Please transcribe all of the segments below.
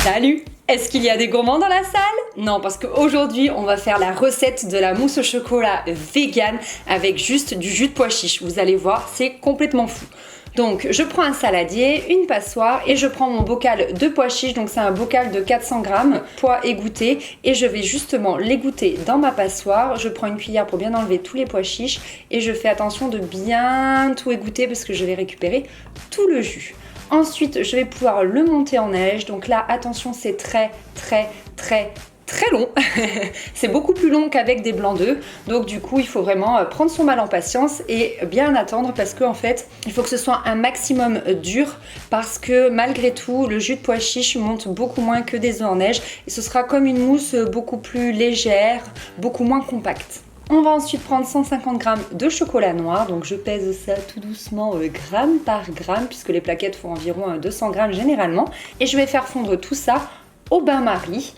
Salut! Est-ce qu'il y a des gourmands dans la salle? Non, parce qu'aujourd'hui, on va faire la recette de la mousse au chocolat vegan avec juste du jus de pois chiche. Vous allez voir, c'est complètement fou. Donc, je prends un saladier, une passoire et je prends mon bocal de pois chiches. Donc, c'est un bocal de 400 grammes, pois égouttés. Et je vais justement l'égoutter dans ma passoire. Je prends une cuillère pour bien enlever tous les pois chiches. Et je fais attention de bien tout égoutter parce que je vais récupérer tout le jus. Ensuite, je vais pouvoir le monter en neige. Donc là, attention, c'est très long. C'est beaucoup plus long qu'avec des blancs d'œufs. Donc du coup, il faut vraiment prendre son mal en patience et bien attendre parce qu'en fait, il faut que ce soit un maximum dur parce que malgré tout, le jus de pois chiche monte beaucoup moins que des œufs en neige et ce sera comme une mousse beaucoup plus légère, beaucoup moins compacte. On va ensuite prendre 150 g de chocolat noir, donc je pèse ça tout doucement gramme par gramme puisque les plaquettes font environ 200 g généralement. Et je vais faire fondre tout ça au bain-marie.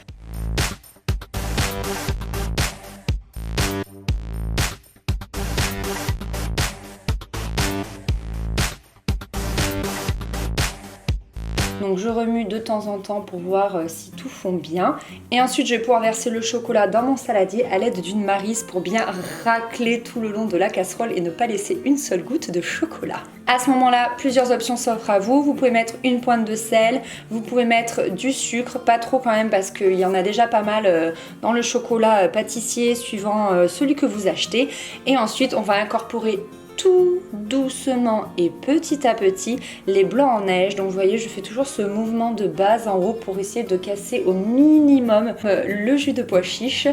Donc je remue de temps en temps pour voir si tout fond bien. Et ensuite je vais pouvoir verser le chocolat dans mon saladier à l'aide d'une maryse pour bien racler tout le long de la casserole et ne pas laisser une seule goutte de chocolat. À ce moment-là, plusieurs options s'offrent à vous. Vous pouvez mettre une pointe de sel, vous pouvez mettre du sucre, pas trop quand même parce qu'il y en a déjà pas mal dans le chocolat pâtissier suivant celui que vous achetez. Et ensuite on va incorporer tout doucement et petit à petit les blancs en neige. Donc vous voyez, je fais toujours ce mouvement de base en haut pour essayer de casser au minimum le jus de pois chiche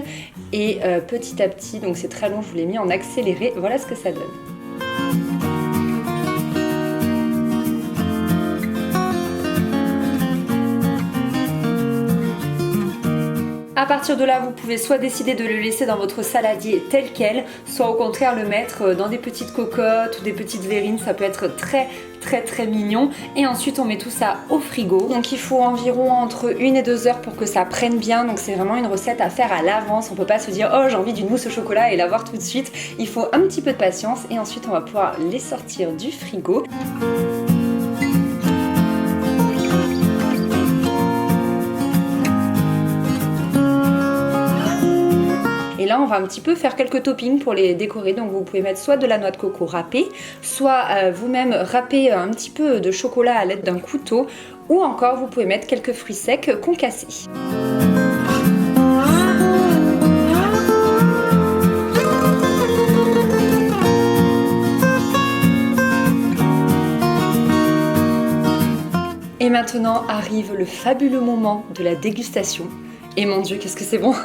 et petit à petit, donc c'est très long, je vous l'ai mis en accéléré, voilà ce que ça donne. À partir de là, vous pouvez soit décider de le laisser dans votre saladier tel quel, soit au contraire le mettre dans des petites cocottes ou des petites verrines, ça peut être très mignon. Et ensuite on met tout ça au frigo. Donc il faut environ entre 1 et 2 heures pour que ça prenne bien. Donc c'est vraiment une recette à faire à l'avance. On peut pas se dire oh j'ai envie d'une mousse au chocolat et l'avoir tout de suite. Il faut un petit peu de patience et ensuite on va pouvoir les sortir du frigo. Et là, on va un petit peu faire quelques toppings pour les décorer. Donc, vous pouvez mettre soit de la noix de coco râpée, soit vous-même râper un petit peu de chocolat à l'aide d'un couteau, ou encore vous pouvez mettre quelques fruits secs concassés. Et maintenant arrive le fabuleux moment de la dégustation. Et mon Dieu, qu'est-ce que c'est bon!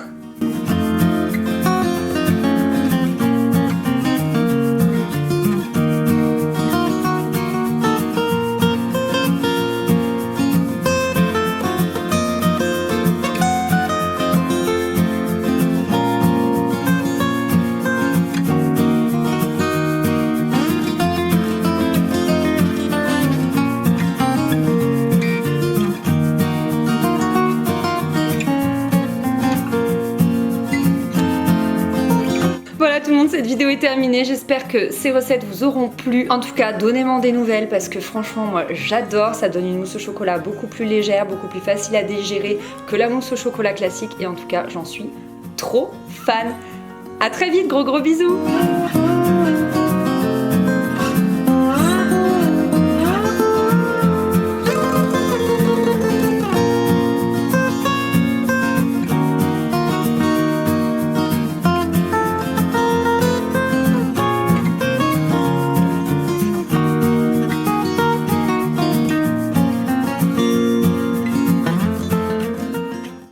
Voilà tout le monde, cette vidéo est terminée, j'espère que ces recettes vous auront plu. En tout cas, donnez-moi des nouvelles parce que franchement, moi j'adore, ça donne une mousse au chocolat beaucoup plus légère, beaucoup plus facile à digérer que la mousse au chocolat classique et en tout cas, j'en suis trop fan. À très vite, gros bisous!